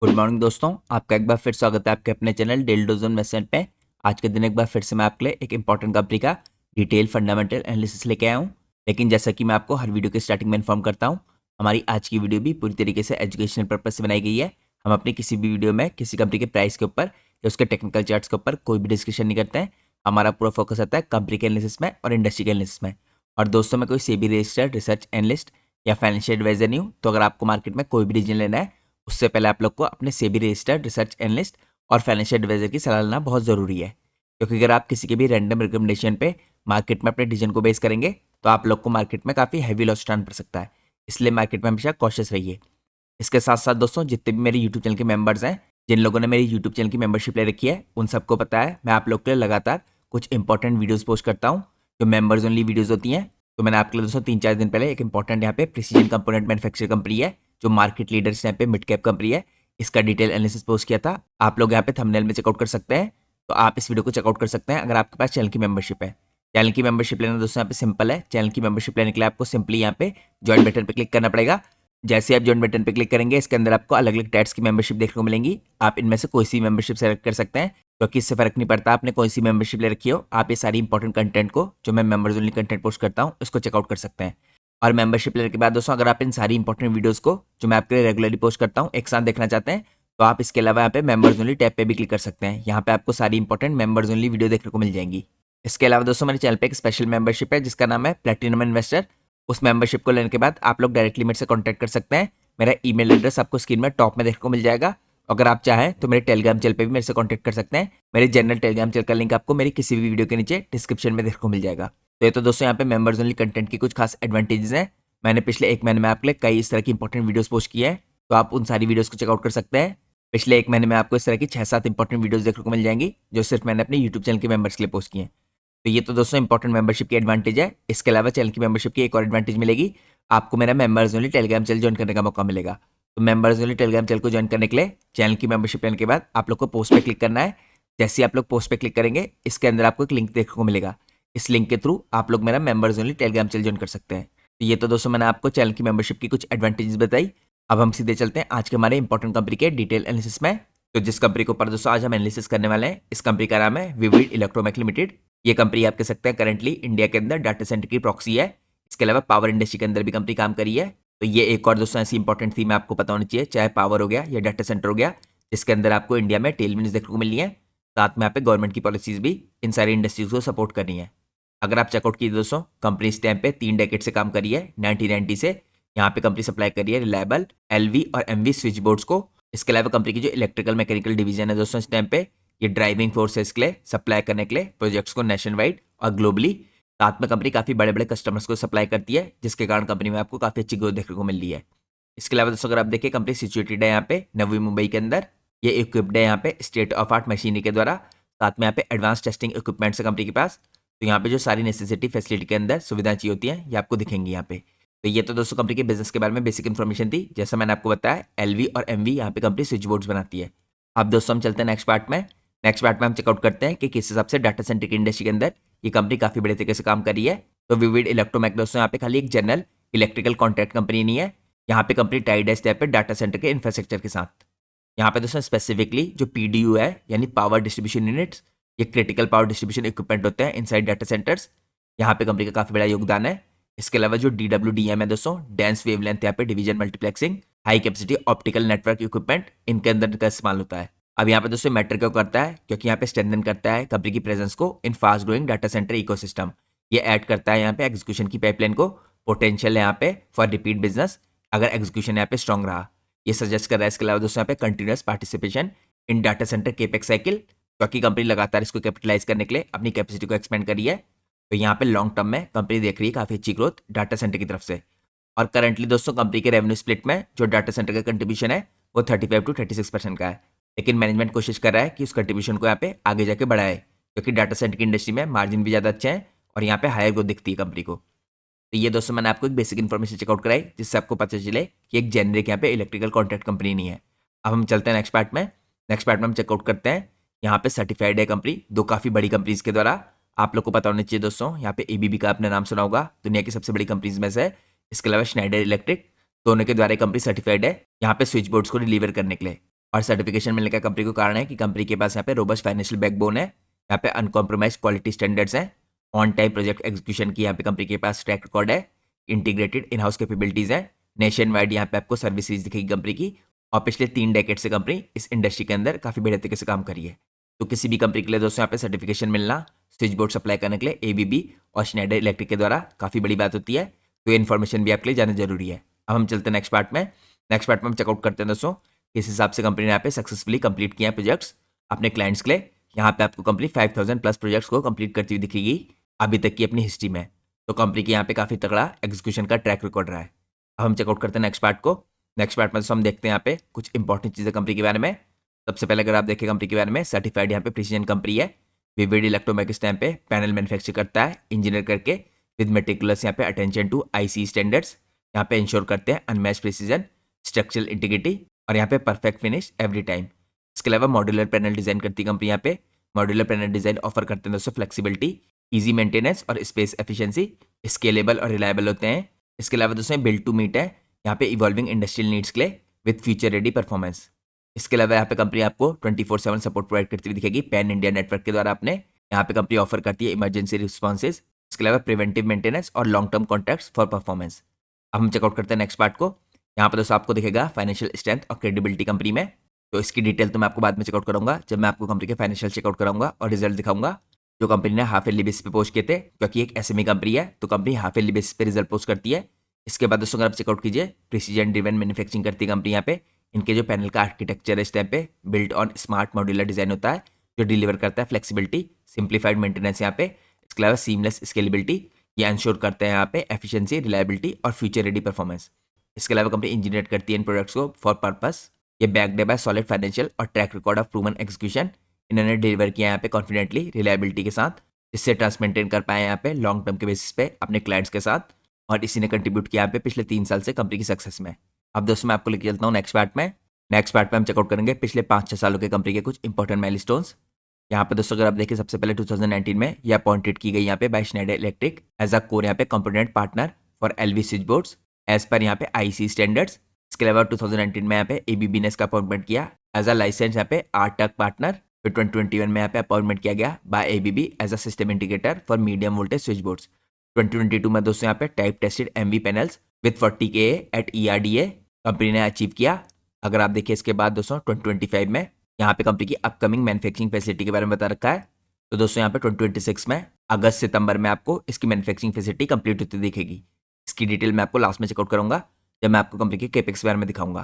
Good morning दोस्तों, आपका एक बार फिर स्वागत है आपके अपने चैनल डेली डोज इन्वेस्टमेंट पे। आज के दिन एक बार फिर से मैं आपके लिए एक इंपॉर्टेंट कंपनी का डिटेल फंडामेंटल एनालिसिस लेके आया हूँ। लेकिन जैसा कि मैं आपको हर वीडियो के स्टार्टिंग में इन्फॉर्म करता हूँ, हमारी आज की वीडियो भी पूरी तरीके से एजुकेशनल पर्पज से बनाई गई है। हम अपनी किसी भी वीडियो में किसी कंपनी के प्राइस के ऊपर या उसके टेक्निकल चार्ट्स के ऊपर कोई भी डिस्कशन नहीं करते हैं। हमारा पूरा फोकस आता है कंपनी के एनालिसिस में और इंडस्ट्री के एनालिसिस में। और दोस्तों, मैं कोई सेबी रजिस्टर्ड रिसर्च एनालिस्ट या फाइनेंशियल एडवाइजर नहीं हूँ, तो अगर आपको मार्केट में कोई भी डिसीजन लेना है उससे पहले आप लोग को अपने सेबी रजिस्टर्ड रिसर्च एनालिस्ट और फाइनेंशियल एडवाइजर की सलाह लेना बहुत ज़रूरी है। क्योंकि अगर आप किसी के भी रैंडम रिकमेंडेशन पे मार्केट में अपने डिसीजन को बेस करेंगे तो आप लोग को मार्केट में काफ़ी हैवी लॉस उठाना पड़ सकता है। इसलिए मार्केट में हमेशा कॉशियस रहिए। इसके साथ साथ दोस्तों, जितने भी मेरे यूट्यूब चैनल के मेंबर्स हैं, जिन लोगों ने मेरी यूट्यूब चैनल की मेंबरशिप ले रखी है, उन सबको पता है मैं आप लोग के लिए लगातार कुछ इंपॉर्टेंट वीडियोस पोस्ट करता हूँ जो मेंबर्स ओनली वीडियोस होती हैं। तो मैंने आपके लिए दोस्तों 3-4 दिन पहले एक इंपॉर्टेंट यहाँ पे प्रिसीजन कंपोनेंट मैन्युफैक्चर कंपनी है जो मार्केट लीडर्स यहाँ पे मिड कैप कंपनी है, इसका डिटेल एनालिसिस पोस्ट किया था। आप लोग यहाँ पे थंबनेल में चेकआउट कर सकते हैं। तो आप इस वीडियो को चेकआउट कर सकते हैं अगर आपके पास चैनल की मेंबरशिप है। चैनल की मेंबरशिप लेना दोस्तों यहाँ पे सिंपल है। चैनल की मेंबरशिप लेने के लिए आपको सिंपली यहाँ पे ज्वाइन बटन पे क्लिक करना पड़ेगा। जैसे आप ज्वाइन बटन पे क्लिक करेंगे, इसके अंदर आपको अलग अलग टैक्स की मेंबरशिप देखने को मिलेंगी। आप इनमें से कोई सी मेंबरशिप सेलेक्ट कर सकते हैं, क्योंकि इससे फर्क नहीं पड़ता आपने कोई सी मेंबरशिप ले रखी हो। आप ये सारी इंपॉर्टेंट कंटेंट को, जो मैं मेंबर्स ओनली कंटेंट पोस्ट करता हूँ, इसको चेकआउट कर सकते हैं। और मेंबरशिप लेने के बाद दोस्तों, अगर आप इन सारी इंपॉर्टेंट वीडियोस को, जो मैं आपके लिए रेगुलरली पोस्ट करता हूँ, एक साथ देखना चाहते हैं, तो आप इसके अलावा यहाँ पे मेंबर्स ओनली टैब पे भी क्लिक कर सकते हैं। यहाँ पे आपको सारी इंपॉर्टेंट मेंबर्स ओनली वीडियो देखने को मिल जाएंगी। इसके अलावा दोस्तों, मेरे चैनल पे एक स्पेशल मेंबरशिप है जिसका नाम है प्लेटिनम इन्वेस्टर। उस मेंबरशिप को लेने के बाद आप लोग डायरेक्टली मेरे से कॉन्टैक्ट कर सकते हैं। मेरा ईमेल एड्रेस आपको स्क्रीन में टॉप में देखने को मिल जाएगा। अगर आप चाहें तो मेरे टेलीग्राम चैनल पे भी मेरे से कॉन्टैक्ट कर सकते हैं। मेरे जनरल टेलीग्राम चैनल का लिंक आपको मेरी किसी भी वीडियो के नीचे डिस्क्रिप्शन में देखने को मिल जाएगा। तो ये तो दोस्तों यहाँ पे मेंबर्स ओनली कंटेंट की कुछ खास एडवांटेजेस हैं। मैंने पिछले 1 महीने में आपके लिए कई इस तरह की इंपॉर्टेंट वीडियोस पोस्ट किए हैं, तो आप उन सारी वीडियोस को चेकआउट कर सकते हैं। पिछले 1 महीने में आपको इस तरह की 6-7 इंपॉर्टेंट वीडियोस देखने को मिल जाएंगी, जो सिर्फ मैंने अपने यूट्यूब चैनल के मेंबर्स के लिए पोस्ट किए हैं। तो ये तो दोस्तों इंपॉर्टेंट मेंबरशिप की एडवांटेज है। इसके अलावा चैनल की मेंबरशिप की एक और एडवांटेज मिलेगी, आपको मेरा members only Telegram channel join करने का मौका मिलेगा। तो मेंबर्स ओनली टेलीग्राम चैनल को ज्वाइन करने के लिए चैनल की मेंबरशिप लेने के बाद आप लोग को पोस्ट पे क्लिक करना है। जैसे ही आप लोग पोस्ट पे क्लिक करेंगे, इसके अंदर आपको एक लिंक देखने को मिलेगा। इस लिंक के थ्रू आप लोग मेरा members only Telegram channel join कर सकते हैं। तो ये तो दोस्तों मैंने आपको चैनल की मेंबरशिप की कुछ एडवांटेजेस बताई। अब हम सीधे चलते हैं आज के हमारे इंपॉर्टेंट कंपनी के डिटेल एनालिसिस में। तो जिस कंपनी के ऊपर दोस्तों आज हम एनालिसिस करने वाले हैं, इस कंपनी का नाम है विविड इलेक्ट्रोमेक लिमिटेड। ये कंपनी आप कह सकते हैं करंटली इंडिया के अंदर डाटा सेंटर की प्रॉक्सी है। इसके अलावा पावर इंडस्ट्री के अंदर भी कंपनी काम करी है। तो ये एक और दोस्तों ऐसी इंपॉर्टेंट थीम आपको पता होनी चाहिए, चाहे पावर हो गया या डाटा सेंटर हो गया, जिसके अंदर आपको इंडिया में टेलविंड्स देखने को मिली है। साथ में यहाँ पे गवर्नमेंट की पॉलिसीज भी इन सारी इंडस्ट्रीज को सपोर्ट कर रही है। अगर आप चेकआउट कीजिए दोस्तों, कंपनी इस टाइम पे 3 डेकेड से काम करी है। 1990 से यहाँ पे कंपनी सप्लाई करी है रिलायबल, एलवी और एमवी स्विच बोर्ड्स को। इसके अलावा कंपनी की जो इलेक्ट्रिकल मैकेनिकल डिवीजन है दोस्तों, इस टाइम पे ये ड्राइविंग फोर्सेस के लिए सप्लाई करने के लिए प्रोजेक्ट्स को नेशन वाइड और ग्लोबली, साथ में कंपनी काफ़ी बड़े बड़े कस्टमर्स को सप्लाई करती है, जिसके कारण कंपनी में आपको काफ़ी अच्छी ग्रोथ देखने को मिल रही है। इसके अलावा दोस्तों, अगर आप देखिए, कंपनी सिचुएटेड है यहाँ पे नवी मुंबई के अंदर। ये इक्विप्ड है यहाँ पे स्टेट ऑफ आर्ट मशीनरी के द्वारा। साथ में यहाँ पे एडवांस टेस्टिंग इक्विपमेंट्स है कंपनी के पास। तो यहाँ पे जो सारी नेसेसिटी फैसिलिटी के अंदर सुविधाएं चाहिए होती हैं, ये आपको दिखेंगी यहाँ पे। तो ये तो दोस्तों कंपनी के बिजनेस के बारे में बेसिक इन्फॉर्मेशन थी। जैसा मैंने आपको बताया, एलवी और एमवी यहाँ पे कंपनी स्विच बोर्ड्स बनाती है। अब दोस्तों हम चलते हैं नेक्स्ट पार्ट में। नेक्स्ट पार्ट में हम चेकआउट करते हैं कि किस हिसाब से डाटा सेंटर की इंडस्ट्री के अंदर ये कंपनी काफ़ी बड़े तरीके से काम कर रही है। तो विविड इलेक्ट्रोमेक दोस्तों यहाँ पे खाली एक जनरल इलेक्ट्रिकल कॉन्ट्रैक्ट कंपनी नहीं है। यहाँ पे कंपनी टाइड है स्टेप पे डाटा सेंटर के इंफ्रास्ट्रक्चर के साथ। यहाँ पे दोस्तों स्पेसिफिकली जो पीडीयू है, यानी पावर डिस्ट्रीब्यूशन यूनिट्स, ये क्रिटिकल पावर डिस्ट्रीब्यूशन इक्विपमेंट होते हैं इनसाइड डाटा सेंटर्स। यहाँ पे कंपनी का काफ़ी बड़ा योगदान है। इसके अलावा जो DWDM है दोस्तों, डेंस वेवलेंथ यहाँ पे division multiplexing, high capacity optical network equipment, इनके अंदर का इस्तेमाल होता है। अब यहाँ पे दोस्तों मैटर क्यों करता है, क्योंकि यहाँ पे स्ट्रेंथन करता है कंपनी की प्रेजेंस को in fast growing data centre ecosystem. ये ऐड करता है यहाँ पे एग्जीक्यूशन की पाइपलाइन को, पोटेंशियल यहाँ पे फॉर रिपीट बिजनेस अगर एग्जीक्यूशन यहाँ पे स्ट्रॉन्ग रहा। ये सजेस्ट कर रहा है। इसके अलावा दोस्तों यहाँ पे continuous participation in data centre capex cycle, क्योंकि कंपनी लगातार इसको कैपिटलाइज करने के लिए अपनी कैपेसिटी को एक्सपेंड करी है। तो यहाँ पे लॉन्ग टर्म में कंपनी देख रही है काफ़ी अच्छी ग्रोथ डाटा सेंटर की तरफ से। और करंटली दोस्तों कंपनी के रेवेन्यू स्प्लिट में जो डाटा सेंटर का कंट्रीब्यूशन है वो 35 to 36% का है। लेकिन मैनेजमेंट कोशिश कर रहा है कि उस कंट्रीब्यूशन को यहाँ पे आगे जाके बढ़ाए, क्योंकि डाटा सेंटर की इंडस्ट्री में मार्जिन भी ज़्यादा अच्छे हैं और यहाँ पे हायर ग्रोथ दिखती है कंपनी को। तो ये दोस्तों मैंने आपको एक बेसिक इन्फॉर्मेशन चेकआउट कराई, जिससे आपको पता चले कि एक जेनरिक यहाँ पे इलेक्ट्रिकल कॉन्ट्रैक्ट कंपनी नहीं है। अब हम चलते हैं नेक्स्ट पार्ट में। नेक्स्ट पार्ट में हम चेकआउट करते हैं यहाँ पे सर्टिफाइड है कंपनी दो काफ़ी बड़ी कंपनीज के द्वारा। आप लोग को पता होना चाहिए दोस्तों, यहाँ पे ABB का आपने नाम सुना होगा, दुनिया की सबसे बड़ी कंपनीज में से है। इसके अलावा स्नाइडर इलेक्ट्रिक, दोनों के द्वारा कंपनी सर्टिफाइड है यहाँ पे स्विच बोर्ड्स को डिलीवर करने के लिए। और सर्टिफिकेशन मिलने का कंपनी को कारण है कि कंपनी के पास यहाँ पे रोबस्ट फाइनेंशियल बैकबोन है, यहाँ पे अनकॉम्प्रोमाइज क्वालिटी स्टैंडर्ड्स हैं, ऑन टाइम प्रोजेक्ट एग्जीक्यूशन की यहाँ पे कंपनी के पास ट्रैक रिकॉर्ड है, इंटीग्रेटेड इन हाउस कैपेबिलिटीज़ है, नेशन वाइड यहाँ पे आपको सर्विसेज दिखेगी कंपनी की, और पिछले 3 डेकेड से कंपनी इस इंडस्ट्री के अंदर काफ़ी बढ़िया तरीके से काम करी है। तो किसी भी कंपनी के लिए दोस्तों यहाँ पे सर्टिफिकेशन मिलना स्विच बोर्ड सप्लाई करने के लिए एबीबी और स्नाइडर इलेक्ट्रिक के द्वारा काफ़ी बड़ी बात होती है। तो ये इन्फॉर्मेशन भी आपके लिए जाना जरूरी है। अब हम चलते हैं नेक्स्ट पार्ट में। नेक्स्ट पार्ट में हम चेकआउट करते हैं दोस्तों किस हिसाब से कंपनी ने यहाँ पे सक्सेसफुली कंप्लीट किया है प्रोजेक्ट्स अपने क्लाइंट्स के लिए। यहाँ पे आपको कंपनी 5000 प्लस प्रोजेक्ट्स को कंप्लीट करती हुई दिखेगी अभी तक की अपनी हिस्ट्री में। तो कंपनी के यहाँ पे काफ़ी तगड़ा एग्जीक्यूशन का ट्रैक रिकॉर्ड रहा है। अब हम चेकआउट करते हैं नेक्स्ट पार्ट को। नेक्स्ट पार्ट में दोस्तों हम देखते हैं यहाँ पे कुछ इंपॉर्टेंट चीज़ें कंपनी के बारे में। सबसे पहले अगर आप देखें कंपनी के बारे में, सर्टिफाइड यहाँ पे प्रिसीजन कंपनी है। विविड इलेक्ट्रोमैक इस टाइम पे पैनल मैन्युफैक्चर करता है इंजीनियर करके विद मेटिकुलस यहाँ pay attention to IC standards. यहाँ पे इंश्योर करते हैं अनमैच्ड प्रिसीजन, स्ट्रक्चरल इंटीग्रिटी और यहाँ पे परफेक्ट फिनिश एवरी टाइम। इसके अलावा मॉड्यूलर पैनल डिजाइन करती है कंपनी। यहाँ पे मॉड्यूलर पैनल डिजाइन ऑफर करते हैं दोस्तों फ्लेक्सिबिलिटी, ईजी मेंटेनेंस और स्पेस एफिशिएंसी, स्केलेबल और रिलायबल होते हैं। इसके अलावा दोस्तों बिल्ड टू मीट है यहाँ पे इवॉल्विंग इंडस्ट्रियल नीड्स के लिए विद फ्यूचर रेडी परफॉर्मेंस। इसके अलावा यहाँ पे कंपनी आपको 24/7 सपोर्ट प्रोवाइड करती हुई दिखेगी पैन इंडिया नेटवर्क के द्वारा। अपने यहाँ पे कंपनी ऑफर करती है इमरजेंसी रिस्पॉन्सेज, इसके अलावा प्रिवेंटिव मेंटेनेंस और long term contracts for performance. अब हम चेकआउट करते हैं नेक्स्ट पार्ट को। यहाँ पर दोस्तों आपको दिखेगा फाइनेंशियल स्ट्रेंथ और क्रेडिबिलिटी कंपनी में। तो इसकी डिटेल तो मैं आपको बाद में चेकआउट करूंगा जब मैं आपको कंपनी के फाइनेंशियल चेकआउट कराऊंगा और रिजल्ट दिखाऊंगा जो कंपनी ने हाफ ईयरली बेसिस पे पोस्ट किए थे। क्योंकि एक एसएमई कंपनी है तो कंपनी हाफ ईयरली बेसिस पे रिजल्ट पोस्ट करती है। इसके बाद दोस्तों अगर आप चेकआउट कीजिए, प्रिसीजन ड्रिवन मैन्युफैक्चरिंग करती है कंपनी। यहाँ पे इनके जो पैनल का आर्किटेक्चर है इस टाइम पे built on smart modular design होता है जो डिलीवर करता है फ्लेक्सिबिलिटी, सिंप्लीफाइड मेंटेनेंस यहाँ पे, इसके अलावा सीमलेस स्केलेबिलिटी। ये इंश्योर करते हैं यहाँ पे एफिशिएंसी, रिलायबिलिटी और फ्यूचर रेडी परफॉर्मेंस। इसके अलावा कंपनी इंजीनियर करती है इन प्रोडक्ट्स को फॉर पर्पस। ये बैक्ड बाय सॉलिड फाइनेंशियल और track record of proven execution. इन्होंने डिलीवर किया यहाँ पे कॉन्फिडेंटली, रिलायबिलिटी के साथ, इससे ट्रस्ट मेंटेन कर पाए यहाँ पे लॉन्ग टर्म के बेसिस पे अपने क्लाइंट्स के साथ। और इसी ने कंट्रीब्यूट किया यहाँ पे पिछले 3 साल से कंपनी की सक्सेस में। अब दोस्तों मैं आपको लेके चलता हूँ नेक्स्ट पार्ट में। नेक्स्ट पार्ट में हम चेकआउट करेंगे पिछले 5-6 सालों के कंपनी के कुछ इंपॉर्टेंट माइलस्टोन्स। यहाँ पे दोस्तों अगर आप देखिए सबसे पहले 2019 में यह अपॉइंटेड की गई यहाँ पे by Schneider Electric as a core यहाँ पे component partner for LV switch boards as per यहाँ पे आईसी स्टैंडर्ड्स। इसके अलावा 2019 में यहाँ पे एबीबी ने इसका अपॉइंटमेंट किया एज अ लाइसेंस यहाँ पे आरटक पार्टनर। फिर 2021 में यहाँ पे अपॉइंटमेंट किया गया by ABB as a system integrator for medium voltage switch boards. 2022 में दोस्तों यहाँ पे type tested MV panels with 40 K at ERDA company ने अचीव किया। अगर आप देखिए इसके बाद दोस्तों 2025 में यहाँ पे कंपनी की अपकमिंग मैन्युफैक्चरिंग फैसिलिटी के बारे में बता रखा है। तो दोस्तों यहाँ पे 2026 में अगस्त सितंबर में आपको इसकी मैन्युफैक्चरिंग फैसिलिटी कंप्लीट होती दिखेगी। इसकी डिटेल मैं आपको लास्ट में चेकआउट करूंगा जब मैं आपको कंपनी के केपेक्स के बारे में दिखाऊंगा।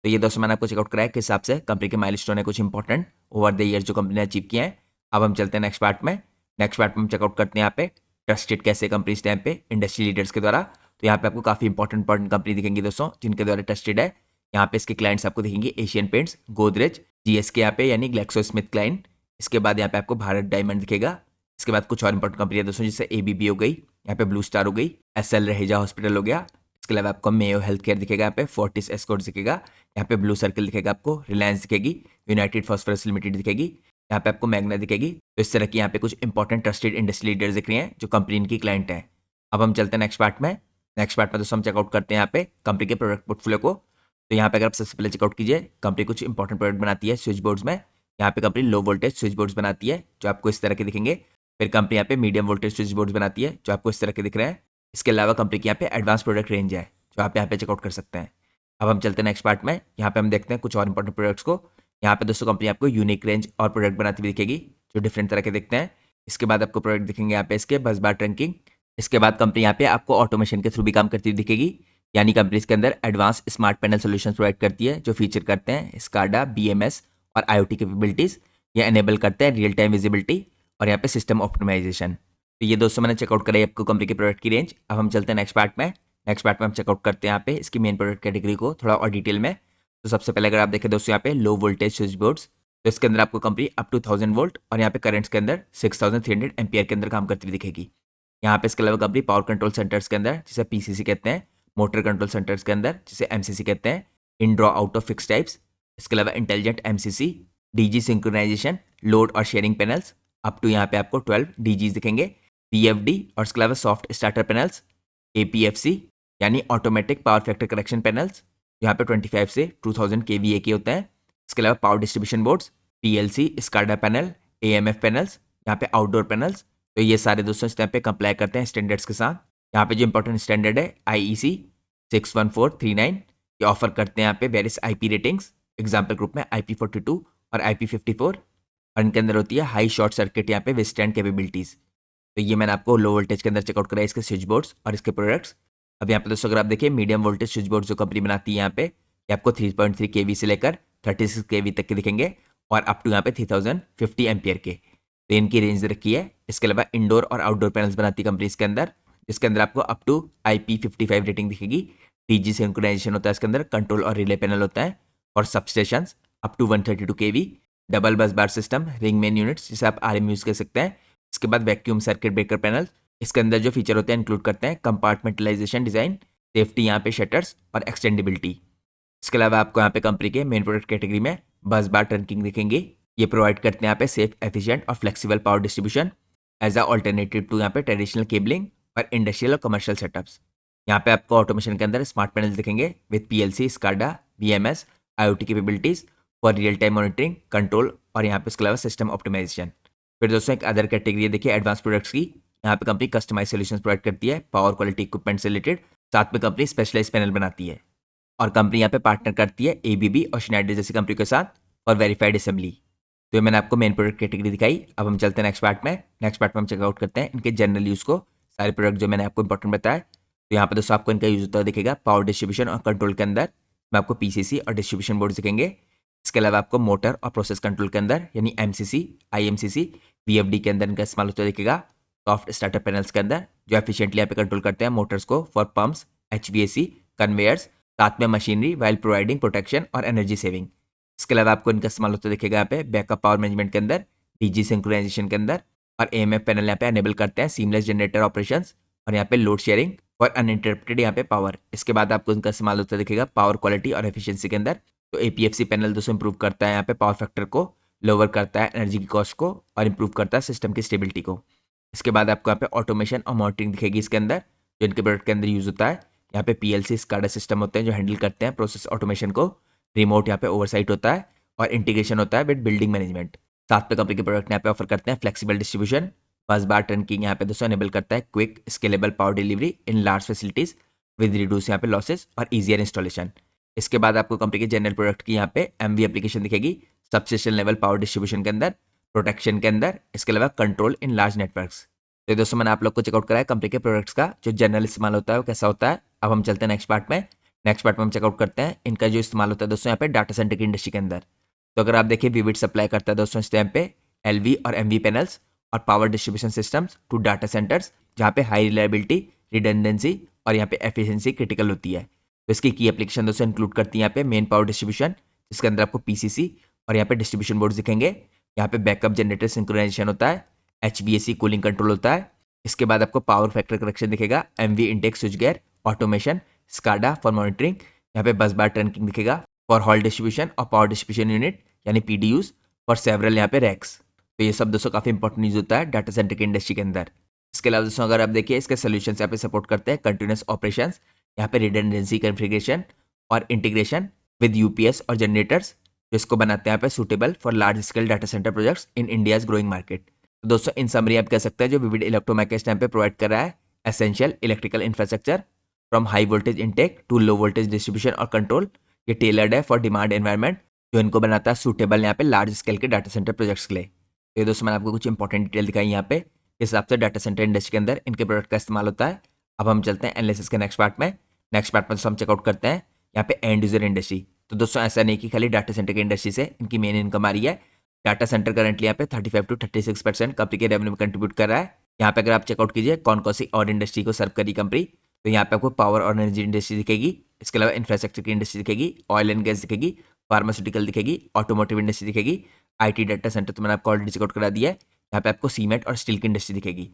तो ये दोस्तों मैंने आपको चेकआउट कराया किस हिसाब से कंपनी के माइलस्टोन है कुछ इंपॉर्टेंट ओवर द ईयर जो कंपनी ने अचीव किए हैं। अब हम चलते हैं नेक्स्ट पार्ट में। नेक्स्ट पार्ट में हम चेकआउट करते हैं यहाँ पे ट्रस्टेड कैसे कंपनी इस टाइम पे इंडस्ट्री लीडर्स के द्वारा। तो यहाँ पे आपको काफी इंपॉर्टेंट कंपनी दिखेंगी दोस्तों जिनके द्वारा ट्रस्टेड है। यहाँ पे इसके क्लाइंट्स आपको दिखेंगे एशियन पेंट्स, गोदरेज, जीएसके यहाँ पे यानी ग्लैक्सो स्मिथ क्लाइन। इसके बाद यहाँ पे आपको भारत डायमंड दिखेगा। इसके बाद कुछ और इंपॉर्टेंट कंपनी है दोस्तों जैसे एबीबी हो गई, यहाँ पे ब्लू स्टार हो गई, एसएल रहेजा हॉस्पिटल हो गया। इसके अलावा आपको मेयो हेल्थ केयर दिखेगा, यहाँ पे फोर्टिस एस्कॉर्ट्स दिखेगा, यहाँ पे ब्लू सर्कल दिखेगा, आपको रिलायंस दिखेगी, यूनाइटेड फॉस्फोरस लिमिटेड दिखेगी, यहाँ पे आपको मैग्ना दिखेगी। तो इस तरह की यहाँ पे कुछ इंपॉर्टेंट ट्रस्टेड इंडस्ट्री लीडर्स दिख रही हैं जो कंपनी इनकी क्लाइंट है। अब हम चलते हैं नेक्स्ट पार्ट में। नेक्स्ट पार्ट में दोस्तों हम चेकआउट करते हैं यहाँ पे कंपनी के प्रोडक्ट पोर्टफोलियो को। तो यहाँ पे अगर आप सबसे पहले चेकआउट कीजिए, कंपनी कुछ इंपॉर्टेंट प्रोडक्ट बनाती है स्विच बोर्ड्स में। यहाँ पे company low voltage switch boards बनाती है जो आपको इस तरह के दिखेंगे। फिर कंपनी यहाँ पे मीडियम वोल्टेज स्विच बोर्ड्स बनाती है जो आपको इस तरह के दिख रहे हैं। इसके अलावा कंपनी की यहाँ पे एडवांस प्रोडक्ट रेंज है जो आप यहाँ पे चेकआउट कर सकते हैं। अब हम चलते हैं नेक्स्ट पार्ट में। यहाँ पे हम देखते हैं कुछ और इंपॉर्टेंट प्रोडक्ट्स को। यहाँ पे दोस्तों कंपनी आपको यूनिक रेंज और प्रोडक्ट बनाती हुई दिखेगी जो डिफरेंट तरह के दिखते हैं। इसके बाद आपको प्रोडक्ट दिखेंगे यहाँ पे इसके बस बार ट्रंकिंग। इसके बाद कंपनी यहाँ पे आपको ऑटोमेशन के थ्रू भी काम करती हुई दिखेगी, यानी कंपनी इसके अंदर advance smart panel solutions provide करती है जो फीचर करते हैं स्काडा, बीएमएस और आईओटी कैपेबिलिटीज। ये एनेबल करते हैं रियल टाइम विजिबिलिटी और यहाँ पे सिस्टम ऑप्टिमाइजेशन। तो ये दोस्तों मैंने चेकआउट कराई आपको कंपनी के प्रोडक्ट की रेंज। अब हम चलते हैं नेक्स्ट पार्ट में। नेक्स्ट पार्ट में हम चेकआउट करते हैं यहाँ पे इसकी मेन प्रोडक्ट कैटेगरी को थोड़ा और डिटेल में। तो सबसे पहले अगर आप देखें दोस्तों यहाँ पे लो वोल्टेज स्विच बोर्ड्स, तो इसके अंदर आपको कंपनी अप टू 1000 वोल्ट और यहाँ पे करंट्स के अंदर 6300 एम्पियर के अंदर काम करती हुई दिखेगी। यहाँ पे इसके अलावा कंपनी पावर कंट्रोल सेंटर्स के अंदर जिसे पीसीसी कहते हैं, मोटर कंट्रोल सेंटर्स के अंदर जिसे एमसीसी कहते हैं, in draw out of fix types, इसके अलावा intelligent MCC, DG synchronisation, load और शेयरिंग पैनल्स अप टू यहाँ पे आपको 12 डीजीज दिखेंगे, पीएफडी और इसके अलावा सॉफ्ट स्टार्टर पैनल्स, एपीएफसी यानी automatic power factor correction panels यहाँ पे 25 से 2000 केवीए के होते हैं। इसके अलावा power distribution boards, PLC, SCADA panel, AMF panels, यहाँ पे आउटडोर पैनल्स। तो ये सारे दोस्तों इस टाइम पे कंप्लाई करते हैं स्टैंडर्ड्स के साथ। यहाँ पे जो इंपॉर्टेंट स्टैंडर्ड है IEC 61439, ये ऑफर करते हैं यहाँ पे various IP ratings, example group में IP42 और IP54, और इनके अंदर होती है हाई शॉर्ट सर्किट यहाँ पे विथस्टैंड कैपेबिलिटीज़। तो ये मैंने आपको लो वोल्टेज के अंदर चेकआउट कराया इसके स्विच बोर्ड्स और इसके प्रोडक्ट्स। अब यहाँ पे दोस्तों अगर आप देखिए मीडियम वोल्टेज स्विच बोर्ड जो कंपनी बनाती है यहाँ पे, ये आपको 3.3 kV से लेकर 36 kV तक के दिखेंगे और अप टू यहाँ पे 3050 एम्पियर के, तो इनकी रेंज रखी है। इसके अलावा इंडोर और आउटडोर पैनल्स बनाती है कंपनी इसके अंदर, जिसके अंदर आपको अप टू IP55 रेटिंग दिखेगी। DG सिंक्रोनाइजेशन होता है इसके अंदर, कंट्रोल और रिले पैनल होता है, और substation up to 132 kV, double bus bar system, ring main units जिसे आप RM यूज़ कर सकते हैं। इसके बाद वैक्यूम सर्किट ब्रेकर पैनल, इसके अंदर जो फीचर होते हैं इंक्लूड करते हैं कंपार्टमेंटलाइजेशन डिज़ाइन, सेफ्टी यहाँ पे शटर्स और एक्सटेंडेबिलिटी। इसके अलावा आपको यहाँ पे कंपनी के मेन प्रोडक्ट कैटेगरी में बस बार ट्रंकिंग दिखेंगे। ये प्रोवाइड करते हैं यहाँ पे सेफ, एफिशिएंट और flexible power distribution as a alternative to यहाँ पे ट्रेडिशनल केबलिंग और इंडस्ट्रियल और कमर्शियल सेटअप्स। यहाँ पे आपको ऑटोमेशन के अंदर स्मार्ट पैनल्स दिखेंगे with PLC, SCADA, BMS, IoT capabilities for real time monitoring, control और यहाँ पे इसके अलावा सिस्टम ऑप्टिमाइजेशन। फिर दोस्तों एक अदर कैटेगरी है देखिए एडवांस प्रोडक्ट्स की। यहाँ पे कंपनी कस्टमाइज सॉल्यूशंस प्रोवाइड करती है पावर क्वालिटी इक्विपमेंट से रिलेटेड, साथ में कंपनी स्पेशलाइज पैनल बनाती है, और कंपनी यहाँ पे पार्टनर करती है ABB और Schneider जैसी कंपनी के साथ फॉर वेरीफाइड असेंबली। तो ये मैंने आपको मेन प्रोडक्ट कैटेगरी दिखाई। अब हम चलते हैं नेक्स्ट पार्ट में। नेक्स्ट पार्ट में हम चेकआउट करते हैं इनके जनरल यूज़ को, सारे प्रोडक्ट जो मैंने आपको इंपॉर्टेंट बताया। तो यहाँ पे दोस्तों आपको इनका यूज़ होता है दिखेगा पावर डिस्ट्रीब्यूशन और कंट्रोल के अंदर में आपको PCC और डिस्ट्रीब्यूशन बोर्ड दिखेंगे। इसके अलावा आपको मोटर और प्रोसेस कंट्रोल के अंदर यानी MCC, IMCC, VFD के अंदर इनका इस्तेमाल होता दिखेगा। सॉफ्ट स्टार्टर पैनल्स के अंदर जो एफिशिएंटली यहाँ पे कंट्रोल करते हैं मोटर्स को फॉर पंप्स, HVAC, कन्वेयर्स, साथ में मशीनरी वाइल प्रोवाइडिंग प्रोटेक्शन और एनर्जी सेविंग। इसके अलावा आपको इनका इस्तेमाल होता दिखेगा यहाँ पे बैकअप पावर मैनेजमेंट के अंदर, DG सिंक्रोनाइजेशन के अंदर, और AMF पैनल यहाँ पे एनेबल करते हैं सीमलेस जनरेटर ऑपरेशंस और यहाँ पे लोड शेयरिंग और अनइंटरप्टेड यहाँ पे पावर। इसके बाद आपको इनका इस्तेमाल होता दिखेगा पावर क्वालिटी और एफिशिएंसी के अंदर। तो APFC पैनल दोस्तों इंप्रूव करता है यहाँ पे पावर फैक्टर को, लोअर करता है एनर्जी की कॉस्ट को और इंप्रूव करता है सिस्टम की स्टेबिलिटी को। इसके बाद आपको यहाँ पे ऑटोमेशन और मॉनिटरिंग दिखेगी इसके अंदर, जो इनके प्रोडक्ट के अंदर यूज होता है। यहाँ पे PLC, SCADA सिस्टम होते हैं जो हैंडल करते हैं प्रोसेस ऑटोमेशन को, रिमोट यहाँ पे ओवरसाइट होता है और इंटीग्रेशन होता है विद बिल्डिंग मैनेजमेंट। साथ में कंपनी के प्रोडक्ट यहाँ पे ऑफर करते हैं फ्लेक्सिबल डिस्ट्रीब्यूशन, बस बार ट्रंकिंग यहाँ पे दोस्तों एनेबल करता है quick scalable power delivery in large facilities with reduce यहाँ पे लॉसेस और ईजियर इंस्टॉलेशन। इसके बाद आपको कंपनी के जनरल प्रोडक्ट की यहाँ पे MV एप्लीकेशन दिखेगी सबस्टेशन लेवल पावर डिस्ट्रीब्यूशन के अंदर, प्रोटेक्शन के अंदर, इसके अलावा कंट्रोल इन लार्ज नेटवर्क्स। तो दोस्तों मैंने आप लोग को चेकआउट कराया कंपनी के प्रोडक्ट्स का जो जनरल इस्तेमाल होता है वो कैसा होता है। अब हम चलते हैं नेक्स्ट पार्ट में। नेक्स्ट पार्ट में हम चेकआउट करते हैं इनका जो इस्तेमाल होता है दोस्तों यहाँ पे डाटा सेंटर की इंडस्ट्री के अंदर। तो अगर आप देखिए विविड सप्लाई करता है दोस्तों इस टाइम पे LV और MV पैनल्स और power distribution systems to data centers, जहाँ पे हाई रिलायबिलिटी, रिडंडेंसी और यहाँ पे एफिशिएंसी क्रिटिकल होती है। तो इसकी की एप्लीकेशन दोस्तों इंक्लूड करती है यहाँ पे मेन पावर डिस्ट्रीब्यूशन, जिसके अंदर आपको PCC और यहाँ पे डिस्ट्रीब्यूशन बोर्ड दिखेंगे। यहाँ पे बैकअप जनरेटर सिंक्रोनाइजेशन होता है, HVAC कूलिंग कंट्रोल होता है। इसके बाद आपको पावर फैक्टर करेक्शन दिखेगा, MV intake switch gear, automation, SCADA for monitoring, यहाँ पे बस बार ट्रंकिंग दिखेगा फॉर हॉल डिस्ट्रीब्यूशन और पावर डिस्ट्रीब्यूशन यूनिट यानी PDUs फॉर सेवरल यहाँ पे रैक्स। तो ये सब दोस्तों काफ़ी इंपॉर्टेंट यूज होता है डाटा सेंटर की इंडस्ट्री के अंदर। इसके अलावा दोस्तों अगर आप देखिए इसके सोल्यूशन यहाँ पे सपोर्ट करते हैं कंटिन्यूस ऑपरेशंस, यहाँ पे रिडंडेंसी कॉन्फ़िगरेशन और इंटीग्रेशन विद UPS और जनरेटर्स, जो इसको बनाते हैं यहाँ पे suitable for large scale data center projects in India's growing market. तो दोस्तों इन समरी आप कह सकते हैं जो विविड इलेक्ट्रोमैकेस टाइम पे प्रोवाइड कर रहा है essential electrical infrastructure from high voltage intake to low voltage distribution और कंट्रोल। ये टेलर्ड है फॉर डिमांड एनवायरनमेंट, जो इनको बनाता है सूटेबल यहाँ पे लार्ज स्केल के डाटा सेंटर प्रोजेक्ट्स के लिए। तो ये दोस्तों मैंने आपको कुछ इंपॉर्टेंट डिटेल दिखाई यहाँ पे, इस हिसाब से डाटा सेंटर इंडस्ट्री के अंदर इनके प्रोडक्ट का इस्तेमाल होता है। अब हम चलते हैं एनालिसिस के नेक्स्ट पार्ट में। नेक्स्ट पार्ट में हम चेकआउट करते हैं यहाँ पे एंड यूजर इंडस्ट्री। तो दोस्तों ऐसा नहीं कि खाली डाटा सेंटर की इंडस्ट्री से इनकी मेन इनकम आ रही है। डाटा सेंटर करंटली यहाँ पे 35 to 36% कंपनी के रेवेन्यू में कंट्रीब्यूट कर रहा है। यहाँ पे अगर आप चेकआउट कीजिए कौन कौन सी और इंडस्ट्री को सर्व करी कंपनी, तो यहाँ पे आपको पावर और एनर्जी इंडस्ट्री दिखेगी, इसके अलावा इंफ्रास्ट्रक्चर की इंडस्ट्री दिखेगी, ऑयल एंड गैस दिखेगी, फार्मास्यूटिकल दिखेगी, ऑटोमोटिव इंडस्ट्री दिखेगी, IT डाटा सेंटर तो मैंने आपको ऑलरेडी चेकआउट करा दिया है। यहाँ पे आपको सीमेंट और स्टील की इंडस्ट्री दिखेगी।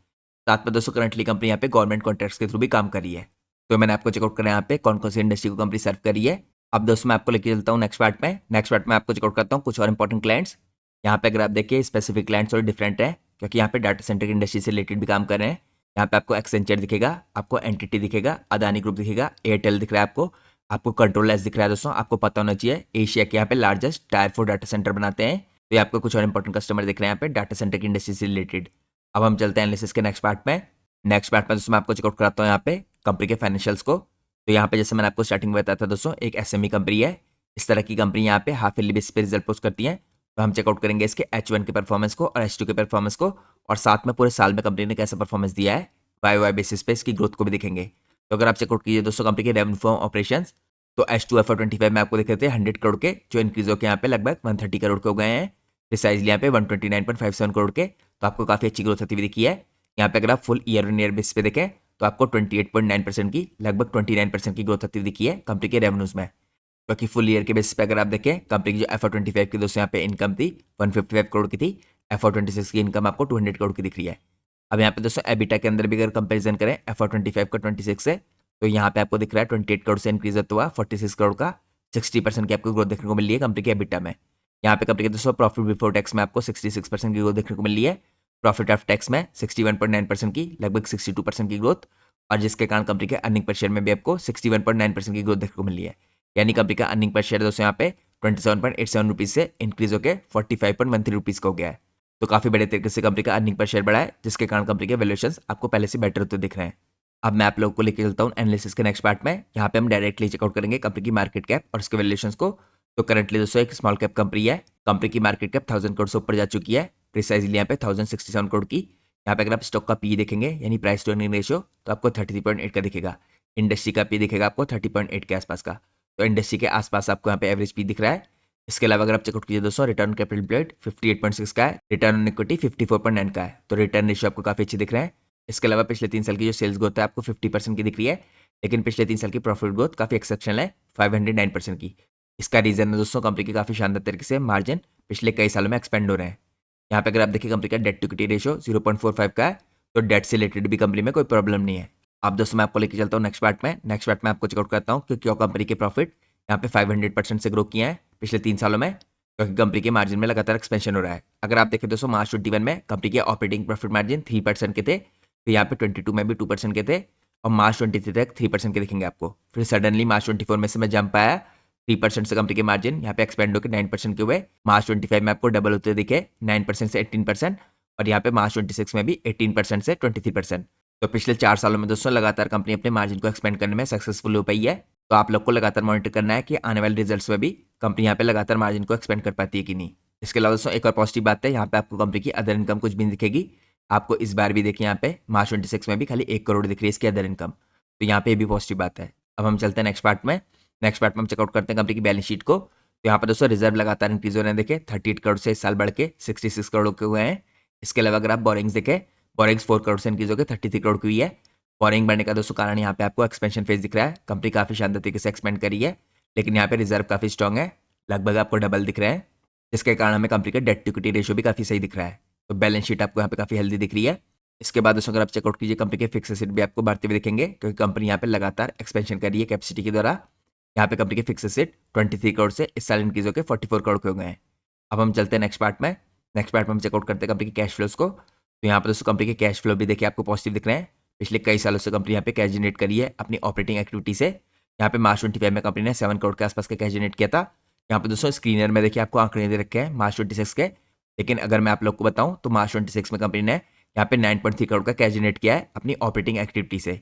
साथ में दोस्तों करंटली कंपनी यहाँ पे गवर्नमेंट कॉन्ट्रैक्ट्स के थ्रू भी काम कर रही है। तो मैंने आपको चेकआउट करा यहाँ पे कौन कौन सी इंडस्ट्री को कंपनी सर्व करी है। अब दोस्तों मैं आपको लेके चलता हूँ नेक्स्ट पार्ट में। नेक्स्ट पार्ट में आपको चेकआउट करता हूँ कुछ और इंपॉर्टेंट क्लाइंट्स। यहाँ पे अगर आप देखिए स्पेसिफिक क्लाइंट्स और डिफरेंट है, क्योंकि यहाँ पे डाटा सेंटर की इंडस्ट्री से रिलेटेड भी काम कर रहे हैं। यहाँ पे आपको एक्सेंचर दिखेगा, आपको एंटिटी दिखेगा, अदानी ग्रुप दिखेगा, एयरटेल दिख रहा है आपको, आपको कंट्रोल एस दिख रहा है दोस्तों, आपको पता होना चाहिए एशिया के यहाँ पे लार्जेस्ट टायर 4 डाटा सेंटर बनाते हैं। तो ये आपको कुछ और इंपॉर्टेंट कस्टमर दिख रहे हैं यहाँ पे डाटा सेंटर की इंडस्ट्री से रिलेटेड। अब हम चलते हैं एनालिसिस के नेक्स्ट पार्ट में। नेक्स्ट पार्ट में दोस्तों मैं आपको चेकआउट कराता हूँ यहाँ पे कंपनी के फाइनेंशियल्स को। तो यहाँ पे जैसे मैंने आपको स्टार्टिंग में बताया था दोस्तों, एक एसएमई कंपनी है। इस तरह की कंपनी यहाँ पे हाफ ईयरली बेसिस पे रिजल्ट पोस्ट करती है। तो हम चेकआउट करेंगे इसके H1 के परफॉर्मेंस को और H2 के परफॉर्मेंस को, और साथ में पूरे साल में कंपनी ने कैसा परफॉर्मेंस दिया है वाई बेसिस पे इसकी ग्रोथ को भी दिखेंगे। तो अगर आप चेकआउट कीजिए दोस्तों कंपनी के रेवेन्यू फ्रॉम ऑपरेशंस, तो H2 FY25 में आपको दिख रहे थे 100 करोड़ के, जो इंक्रीज होकर यहाँ पे लगभग 130 करोड़ के हो गए हैं। प्रिसाइजली यहाँ पे 129.57 करोड़ के। तो आपको काफी अच्छी ग्रोथ होती हुई दिखी है। यहाँ पे अगर आप full year on year basis पे देखें तो आपको 28.9% की, लगभग 29% की ग्रोथ होती हुई दिखी है कंपनी के रेवेन्यूज में। क्योंकि फुल ईयर के बेसिस पे अगर आप देखें कंपनी की जो FY25 की दोस्तों यहाँ पे इनकम थी 155 करोड़ की थी, FY26 की इनकम आपको 200 करोड़ की दिख रही है। अब यहाँ पे दोस्तों एबिटा के अंदर भी अगर कंपेरिजन करें FY25 का 26 से, तो यहाँ पे आपको दिख रहा है 28 करोड़ से इंक्रीज होता हुआ 46 करोड़ का 60% की आपको ग्रोथ देखने को मिली है कंपनी के एबिटा में। यहाँ पे कंपनी के दोस्तों प्रॉफिट बिफोर टैक्स में आपको 66% की ग्रोथ देखने को मिली है। प्रॉफिट आफ्टर टैक्स में 61.9% की, लगभग 62% की ग्रोथ, और जिसके कारण कंपनी के अर्निंग पर शेयर में भी आपको 61.9% की ग्रोथ देखने को मिली है। यानी कंपनी का अर्निंग पर शेयर दोस्तों यहाँ पे 27.87 रुपीज से इंक्रीज होकर 45.13 रुपीज का हो गया है। तो काफी बड़े तरीके से कंपनी का अर्निंग पर शेयर बढ़ा है, जिसके कारण कंपनी के वैल्यूएशन आपको पहले से बेटर होते दिख रहे हैं। अब मैं आप लोगों को लेकर चलता हूँ एनालिसिस के नेक्स्ट पार्ट में। यहाँ पे हम डायरेक्टली चेकआउट करेंगे कंपनी की मार्केट कैप और उसके वैल्यूएशंस को। तो करंटली दोस्तों एक स्मॉल कैप कंपनी है। कंपनी की मार्केट कैप 1000 करोड़ से ऊपर जा चुकी है, प्रिसाइजली यहाँ पे 1067 करोड़ की। यहाँ पे अगर आप स्टॉक का पी देखेंगे यानी प्राइस टू अर्निंग रेशियो, तो आपको 33.8 का दिखेगा। इंडस्ट्री का पी दिखेगा आपको 30.8 के आसपास का। तो इंडस्ट्री के आसपास आपको यहाँ पे एवरेज पी दिख रहा है। इसके अलावा अगर आप चेकआउट कीजिए दोस्तों, रिटर्न कैपिटल एम्प्लॉयड 58.6 का है, रिटर्न ऑन इक्विटी 54.9 का है। तो रिटर्न रेशियो आपको काफी अच्छी दिख रहा है। इसके अलावा पिछले 3 साल की जो सेल्स ग्रोथ है आपको 50% की दिख रही है, लेकिन पिछले 3 साल की प्रॉफिट ग्रोथ काफी एक्सेप्शनल है 509% की। इसका रीजन है दोस्तों कंपनी की काफी शानदार तरीके से मार्जिन पिछले कई सालों में एक्सपेंड हो रहे हैं। यहाँ पे अगर आप देखिए कंपनी का डेट टू इक्विटी रेशियो 0.45 का है, तो डेट से रिलेटेड भी कंपनी में कोई प्रॉब्लम नहीं है। अब दोस्तों मैं आपको लेके चलता हूँ नेक्स्ट पार्ट में। नेक्स्ट पार्ट में आपको चेकआउट करता हूँ कि क्यों कंपनी के प्रॉफिट यहाँ पे 500% से ग्रो किया है पिछले 3 सालों में, क्योंकि कंपनी के मार्जिन में लगातार एक्सपेंशन हो रहा है। अगर आप देखें दोस्तों मार्च 21 में कंपनी के ऑपरेटिंग प्रॉफिट मार्जिन 3% के थे, फिर यहाँ पे 22 में भी 2% के थे, और मार्च 23 तक 3% के दिखेंगे आपको। फिर सडनली मार्च 24 में से मैं जंप आया 3% से कंपनी के मार्जिन यहाँ पे एक्सपेंड होकर 9% के हुए। मार्च 25 में आपको डबल होते दिखे 9% से 18%, और यहाँ पे मार्च 26 में भी 18% से 23%। तो पिछले 4 सालों में दोस्तों लगातार कंपनी अपने मार्जिन को एक्सपेंड करने में सक्सेसफुल हो पाई है। तो आप लोग को लगातार मॉनिटर करना है कि आने वाले रिजल्ट्स में भी कंपनी यहाँ पे लगातार मार्जिन को एक्सपेंड कर पाती है कि नहीं। इसके अलावा दोस्तों एक और पॉजिटिव बात है, यहाँ पे आपको कंपनी की अदर इनकम कुछ भी नहीं दिखेगी। आपको इस बार भी देखिए यहाँ पे मार्च 26 में भी खाली 1 करोड़ दिख रही है इसकी अदर इनकम। तो यहाँ पे भी पॉजिटिव बात है। अब हम चलते हैं नेक्स्ट पार्ट में। नेक्स्ट पार्ट में हम चेकआउट करते हैं कंपनी की बैलेंस शीट को। तो यहाँ पर दोस्तों रिजर्व लगातार इंक्रीज हो रहे हैं, देखे 38 करोड़ से इस साल बढ़ के 66 करोड़ के हुए हैं। इसके अलावा अगर आप बोरिंग्स देखें, बोरिंग्स 4 करोड़ से इंक्रीज होकर 33 करोड़ की हुई है। बोरिंग बढ़ने का दोस्तों कारण यहाँ पे आपको एक्सपेंशन फेज दिख रहा है। कंपनी काफी शानदार तरीके से एक्सपेंड करी है, लेकिन यहाँ पे रिजर्व काफी स्ट्रॉग है, लगभग आपको डबल दिख रहे हैं, जिसके कारण हमें कंपनी का डेट टू इक्विटी रेशियो भी काफी सही दिख रहा है। तो बैलेंस शीट आपको यहाँ पे काफी हेल्दी दिख रही है। इसके बाद दोस्तों अगर आप चेकआउट कीजिए कंपनी के फिक्स एसेट भी आपको बढ़ते हुए दिखेंगे, क्योंकि कंपनी यहाँ पे लगातार एक्सपेंशन कर रही है कैपेसिटी के द्वारा। यहाँ पे कंपनी के फिक्स एसेट 23 करोड़ से इस साल इंक्रीज होकर 44 करोड़ के हो गए हैं। अब हम चलते हैं नेक्स्ट पार्ट में। नेक्स्ट पार्ट में हम चेकआउट करते हैं कंपनी के कैश फ्लोज को। तो यहाँ पर दोस्तों कंपनी के कैश फ्लो भी देखिए आपको पॉजिटिव दिख रहे हैं। पिछले कई सालों से कंपनी यहाँ पे कैश जनरेट करी है अपनी ऑपरेटिंग एक्टिविटी से। यहाँ पे मार्च 25 में कंपनी ने 7 करोड़ के आसपास का कैश जनरेट किया था। यहाँ पे दोस्तों स्क्रीनर में देखिए आपको आंकड़े दे रखे हैं मार्च 26 के, लेकिन अगर मैं आप लोग को बताऊं तो मार्च 26 में कंपनी ने यहाँ पे 9.3 करोड़ का कैश जनरेट किया है अपनी ऑपरेटिंग एक्टिविटी से।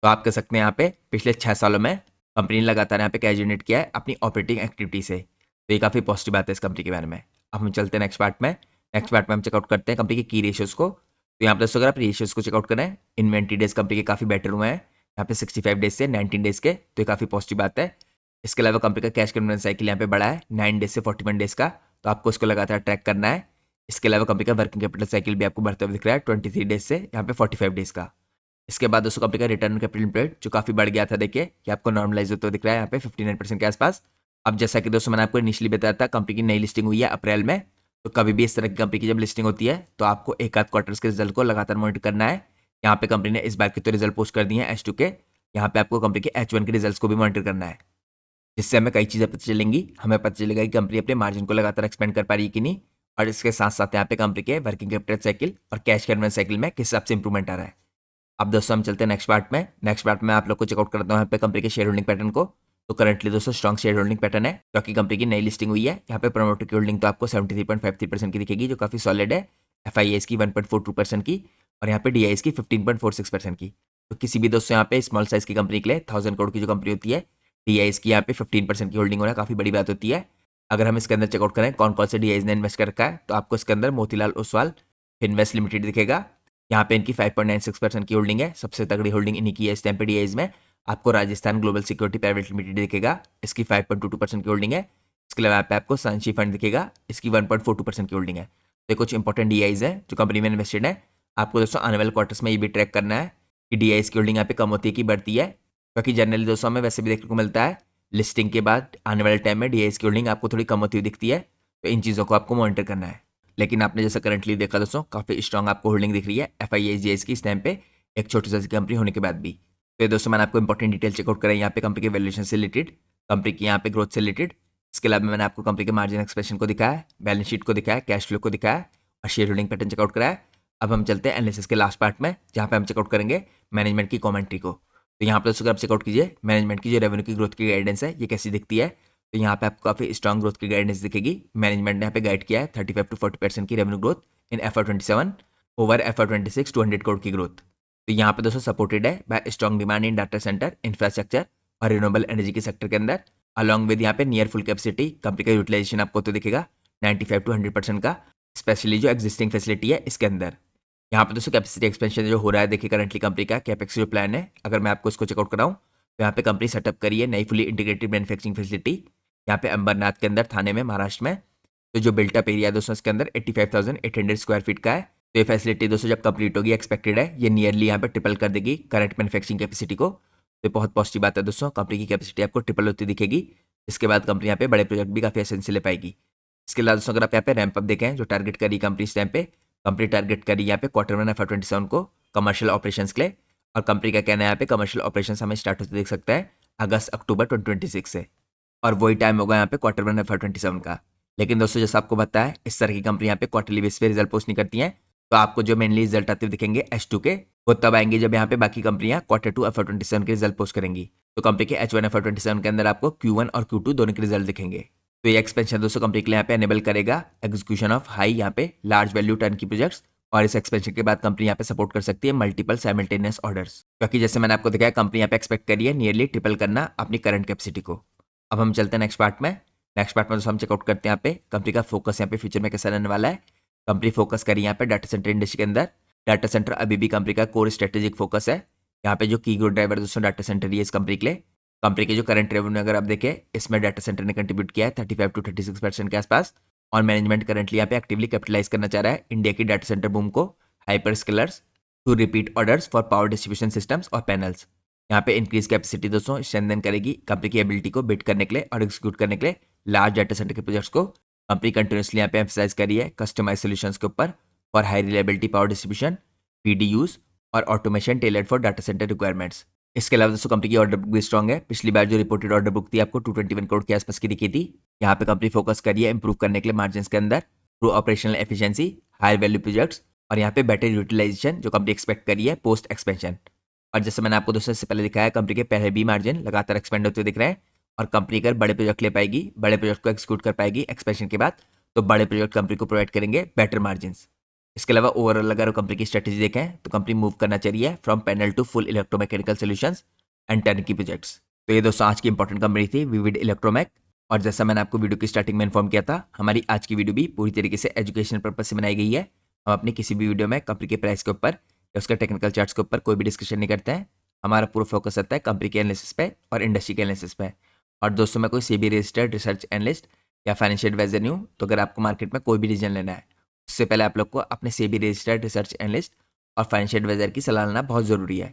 तो आप कह सकते हैं यहाँ पे पिछले 6 सालों में कंपनी ने लगातार यहाँ पे कैश जनरेट किया है अपनी ऑपरेटिंग एक्टिविटी से। तो ये काफी पॉजिटिव बात है इस कंपनी के बारे में। अब हम चलते हैं नेक्स्ट पार्ट में। नेक्स्ट पार्ट में हम चेकआउट करते हैं कंपनी के की रेशियोज को। तो यहाँ पर दोस्तों अगर आप रेशियोज को चेकआउट करें, इन्वेंट्री डेज कंपनी के काफी बेटर हुए हैं, यहाँ पे 65 डेज से 19 डेज के, तो ये काफी पॉजिटिव बात है। इसके अलावा कंपनी का कैश कन्वर्जन साइकिल यहाँ पे बढ़ा है 9 डेज से 41 डेज का, तो आपको उसको लगातार ट्रैक करना है। इसके अलावा कंपनी का वर्किंग कैपिटल साइकिल भी आपको बढ़ते हुए दिख रहा है 23 डेज से यहाँ पे 45 डेज का। इसके बाद दोस्तों कंपनी का रिटर्न कैपिटल एम्प्लॉयड जो काफी बढ़ गया था, देखिए ये आपको नॉर्मलाइज होते हुए दिख रहा है यहाँ पे 59% के आसपास। अब जैसा कि दोस्तों मैंने आपको इनिशियली बताया था कंपनी की नई लिस्टिंग हुई है अप्रैल में, तो कभी भी इस तरह की कंपनी की जब लिस्टिंग होती है तो आपको एक आध क्वार्टर्स के रिजल्ट को लगातार मॉनिटर करना है। यहाँ पे कंपनी ने इस बार के तो रिजल्ट पोस्ट कर दिए हैं H2 के, यहाँ पे आपको कंपनी के H1 के रिजल्ट्स को भी मॉनिटर करना है, जिससे हमें कई चीज़ें पता चलेंगी। हमें पता चलेगा कि कंपनी अपने मार्जिन को लगातार एक्सपेंड कर पा रही है कि नहीं, और इसके साथ साथ यहाँ पे कंपनी के वर्किंग कैपिटल साइकिल और कैश कन्वर्जन साइकिल में किस हिसाब से इंप्रूवमेंट आ रहा है। अब दोस्तों हम चलते हैं नेक्स्ट पार्ट में। नेक्स्ट पार्ट में आप लोग को चेकआउट करता हूँ यहाँ पे कंपनी के शेयर होल्डिंग पैटर्न को। तो करंटली दोस्तों स्ट्रॉन्ग शेयर होल्डिंग पैटर्न है, क्योंकि कंपनी की नई लिस्टिंग हुई है। यहाँ पे प्रमोटर की होल्डिंग तो आपको 73.53% की दिखेगी, जो काफी सॉलिड है। FIAs की 1.42% की, और यहाँ पे DIs की 15.46% की। तो किसी भी दोस्तों यहाँ पे स्मॉल साइज की कंपनी के लिए 1000 करोड़ की जो कंपनी होती है, DIs की यहाँ पे 15% की होल्डिंग होना काफी बड़ी बात होती है। अगर हम इसके अंदर चेकआउट करें कौन कौन से DIs ने इन्वेस्ट कर रखा है, तो आपको इसके अंदर मोतीलाल ओसवाल इन्वेस्ट लिमिटेड दिखेगा। यहाँ पे इनकी 5.96% की होल्डिंग है, सबसे तगड़ी होल्डिंग इन्हीं की है इस टाइम पे DIs में। आपको Rajasthan global security private limited दिखेगा, इसकी 5.22% की होल्डिंग है। इसके अलावा यहाँ पे आपको सांची फंड दिखेगा, इसकी 1.42% की होल्डिंग है। तो ये कुछ इंपॉर्टेंट DIs है जो कंपनी में इन्वेस्टेड है। आपको दोस्तों आने वाले क्वार्टर्स में ये भी ट्रैक करना है कि DIs की होल्डिंग यहाँ पे कम होती है कि बढ़ती है, क्योंकि जनरली दोस्तों हमें वैसे भी देखने को मिलता है लिस्टिंग के बाद आने वाले टाइम में DIs की होल्डिंग आपको थोड़ी कम होती हुई दिखती है। तो इन चीज़ों को आपको मॉनिटर करना है। लेकिन आपने जैसा करंटली देखा दोस्तों, काफ़ी स्ट्रॉन्ग आपको होल्डिंग दिख रही है FIAs DIs की इस टाइम पे, एक छोटी सी कंपनी होने के बाद भी। तो ये दोस्तों मैंने आपको इंपॉर्टेंट डिटेल चेकआउट करें यहाँ पे कंपनी के वैल्यूएशन से रिलेटेड, कंपनी की यहाँ पे ग्रोथ से रिलेटेड। इसके अलावा मैंने आपको कंपनी के मार्जिन एक्सप्रेशन को दिखाया, बैलेंस शीट को दिखाया, कैश फ्लो को दिखाया और शेयर होल्डिंग पैटर्न चेकआउट कराया। अब हम चलते हैं एनालिसिस के लास्ट पार्ट में, जहाँ पे हम चेकआउट करेंगे मैनेजमेंट की कॉमेंट्री को। तो यहाँ पे दोस्तों आप चेकआउट कीजिए मैनेजमेंट की जो रेवेन्यू की ग्रोथ की गाइडेंस है ये कैसी दिखती है। तो यहाँ पे आपको काफी स्ट्रॉन्ग ग्रोथ की गाइडेंस दिखेगी। मैनेजमेंट ने यहाँ पे गाइड किया है 35 to 40% की revenue growth in FY27 over FY26 200 crore की ग्रोथ। तो यहाँ पे दोस्तों सपोर्टेड है bye strong demand in data centre, infrastructure और रिन्यूएबल एनर्जी के सेक्टर के अंदर, अलॉन्ग विद यहाँ पे नियर फुल कैपेसिटी। कंपनी का यूटिलाइजेशन आपको तो दिखेगा 95 to 100% का, स्पेशली जो एग्जिस्टिंग फैसिलिटी है इसके अंदर। यहाँ पे दोस्तों कैपेसिटी एक्सपेंशन जो हो रहा है, देखिए करंटली कंपनी का कैपेक्स जो प्लान है, अगर मैं आपको इसको चेकआउट कराऊँ तो यहाँ पे कंपनी सेटअप करी है नई फुली इंटीग्रेटेड मैन्युफैक्चरिंग फैसिलिटी यहाँ पे अंबरनाथ के अंदर, थाने में, महाराष्ट्र में। तो जो बिल्टअप एरिया है दोस्तों इसके अंदर 85,800 स्क्वायर फीट का है। तो ये फैसिलिटी दोस्तों जब कंप्लीट होगी, एक्सपेक्टेड है ये नियरली यहाँ पे ट्रिपल कर देगी करंट मैन्युफैक्चरिंग कैपेसिटी को। तो बहुत पॉजिटिव बात है दोस्तों, कंपनी की कैपेसिटी आपको ट्रिपल होती दिखेगी। इसके बाद कंपनी यहाँ पे बड़े प्रोजेक्ट भी काफी आसानी से ले पाएगी। इसके अलावा दोस्तों अगर आप यहाँ पे रैंप अप देखें जो टारगेट करी कंपनी इस टाइम पे, कंपनी टारगेट करी यहाँ पे Q1 FY27 को कमर्शियल ऑपरेशंस के लिए। और कंपनी का कहना है यहाँ पे कमर्शियल ऑपरेशंस हमें स्टार्ट होते देख सकते हैं अगस्त-अक्टूबर 2026 से, और वही टाइम होगा यहाँ पे Q1 FY27 का। लेकिन दोस्तों जैसा आपको पता है इस तरह की कंपनी यहाँ पे क्वार्टरली बेस पे रिजल्ट पोस्ट नहीं करती हैं। तो आपको जो मेनली रिजल्ट आते हुए दिखेंगे H2 के, वो तब आएंगे जब यहाँ पे बाकी कंपनियां Q2 FY27 के रिजल्ट पोस्ट करेंगी। तो कंपनी के H1 FY27 के अंदर आपको Q1 और Q2 दोनों के रिजल्ट दिखेंगे। तो ये एक्सपेंशन दोस्तों कंपनी के लिए यहाँ पे एनेबल करेगा एग्जीक्यूशन ऑफ हाई यहाँ पे लार्ज वैल्यू टर्न की प्रोजेक्ट्स, और इस एक्सपेंशन के बाद कंपनी यहाँ पे सपोर्ट कर सकती है मल्टीपल साइमल्टेनियस ऑर्डर्स, क्योंकि जैसे मैंने आपको दिखाया कंपनी यहाँ पे एक्सपेक्ट करी है नियरली ट्रिपल करना अपनी करंट कैपेसिटी को। अब हम चलते हैं नेक्स्ट पार्ट में। नेक्स्ट पार्ट में दोस्तों हम चेकआउट करते हैं यहाँ पे कंपनी का फोकस यहाँ पे फ्यूचर में कैसा रहने वाला है। कंपनी फोकस करी यहाँ पे डाटा सेंटर इंडस्ट्री के अंदर। डाटा सेंटर अभी भी कंपनी का कोर स्ट्रेटेजिक फोकस है। यहाँ पे जो की ग्रोथ ड्राइवर दोस्तों डाटा सेंटर ही है इस कंपनी के लिए। कंपनी के जो करंट रेवेन्यू अगर आप देखें, इसमें डाटा सेंटर ने कंट्रीब्यूट किया है 35 to 36% के आसपास। और मैनेजमेंट करंटली यहाँ पे एक्टिवली कैपिटलाइज करना चाह रहा है इंडिया की डाटा सेंटर बूम को, hyperscalers to repeat orders for power distribution systems और पैनल्स। यहाँ पे इंक्रीज कैपेसिटी दोस्तों स्ट्रेंथन करेगी कंपनी की एबिलिटी को बिड करने के लिए और एग्जीक्यूट करने के लिए लार्ज डाटा सेंटर के प्रोजेक्ट्स को। कंपनी कंटिन्यूसली यहाँ पे एम्फसाइज करी है कस्टमाइज सोल्यूशंस के ऊपर for high reliability power distribution, PDUs और automation tailored for data center requirements. इसके अलावा दोस्तों कंपनी की ऑर्डर बुक भी स्ट्रॉन्ग है। पिछली बार जो रिपोर्टेड ऑर्डर बुक थी आपको 221 करोड़ के आसपास की दिखी थी। यहाँ पे कंपनी फोकस करी है इंप्रूव करने के लिए मार्जिन के अंदर through operational efficiency, higher value projects और यहाँ पे बेटर यूटिलाइजेशन जो कंपनी एक्सपेक्ट करी है पोस्ट एक्सपेंशन। और जैसे मैंने आपको दोस्तों इससे पहले दिखाया, कंपनी के पहले भी मार्जिन लगातार एक्सपेंड होते हुए दिख रहे हैं। और कंपनी अगर बड़े प्रोजेक्ट ले पाएगी, बड़े प्रोजेक्ट को एक्सिक्यूट कर पाएगी एक्सपेंशन के बाद, तो बड़े प्रोजेक्ट कंपनी को प्रोवाइड करेंगे बेटर मार्जिन। इसके अलावा ओवरऑल अगर कंपनी की स्ट्रेटेजी देखें तो कंपनी मूव करना चाहिए from panel to full electromechanical solutions and turnkey projects. तो ये दोस्तों आज की इंपॉर्टेंट कंपनी थी विविड इलेक्ट्रोमैक। और जैसा मैंने आपको वीडियो की स्टार्टिंग में इन्फॉर्म किया था, हमारी आज की वीडियो भी पूरी तरीके से एजुकेशन पर्पज से बनाई गई है। हम अपनी किसी भी वीडियो में कंपनी के प्राइस के ऊपर या उसके टेक्निकल चार्ट्स के ऊपर कोई भी डिस्कशन नहीं करते हैं। हमारा पूरा फोकस रहता है कंपनी के एनालिसिस पे और इंडस्ट्री के एनालिसिस पे। और दोस्तों मैं कोई सेबी रजिस्टर्ड रिसर्च एनालिस्ट या फाइनेंशियल एडवाइजर नहीं हूँ। तो अगर आपको मार्केट में कोई भी डिसीजन लेना है, उससे पहले आप लोग को अपने सेबी रजिस्टर्ड रिसर्च एनालिस्ट और फाइनेंशियल एडवाइजर की सलाह लेना बहुत ज़रूरी है।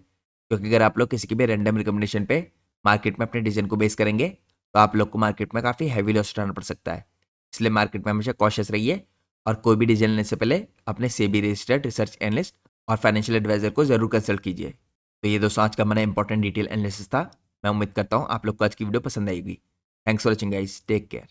क्योंकि अगर आप लोग किसी की भी रैंडम रिकमेंडेशन पे मार्केट में अपने डिसीजन को बेस करेंगे, तो आप लोग को मार्केट में काफ़ी हैवी लॉस उठाना पड़ सकता है। इसलिए मार्केट में हमेशा कॉशियस रहिए और कोई भी डिसीजन लेने से पहले अपने सेबी रजिस्टर्ड रिसर्च एनालिस्ट और फाइनेंशियल एडवाइजर को जरूर कंसल्ट कीजिए। तो ये दोस्तों आज का हमारा इंपॉर्टेंट डिटेल एनालिसिस था। मैं उम्मीद करता हूँ आप लोग को आज की वीडियो पसंद आएगी। Thanks for watching guys, take care.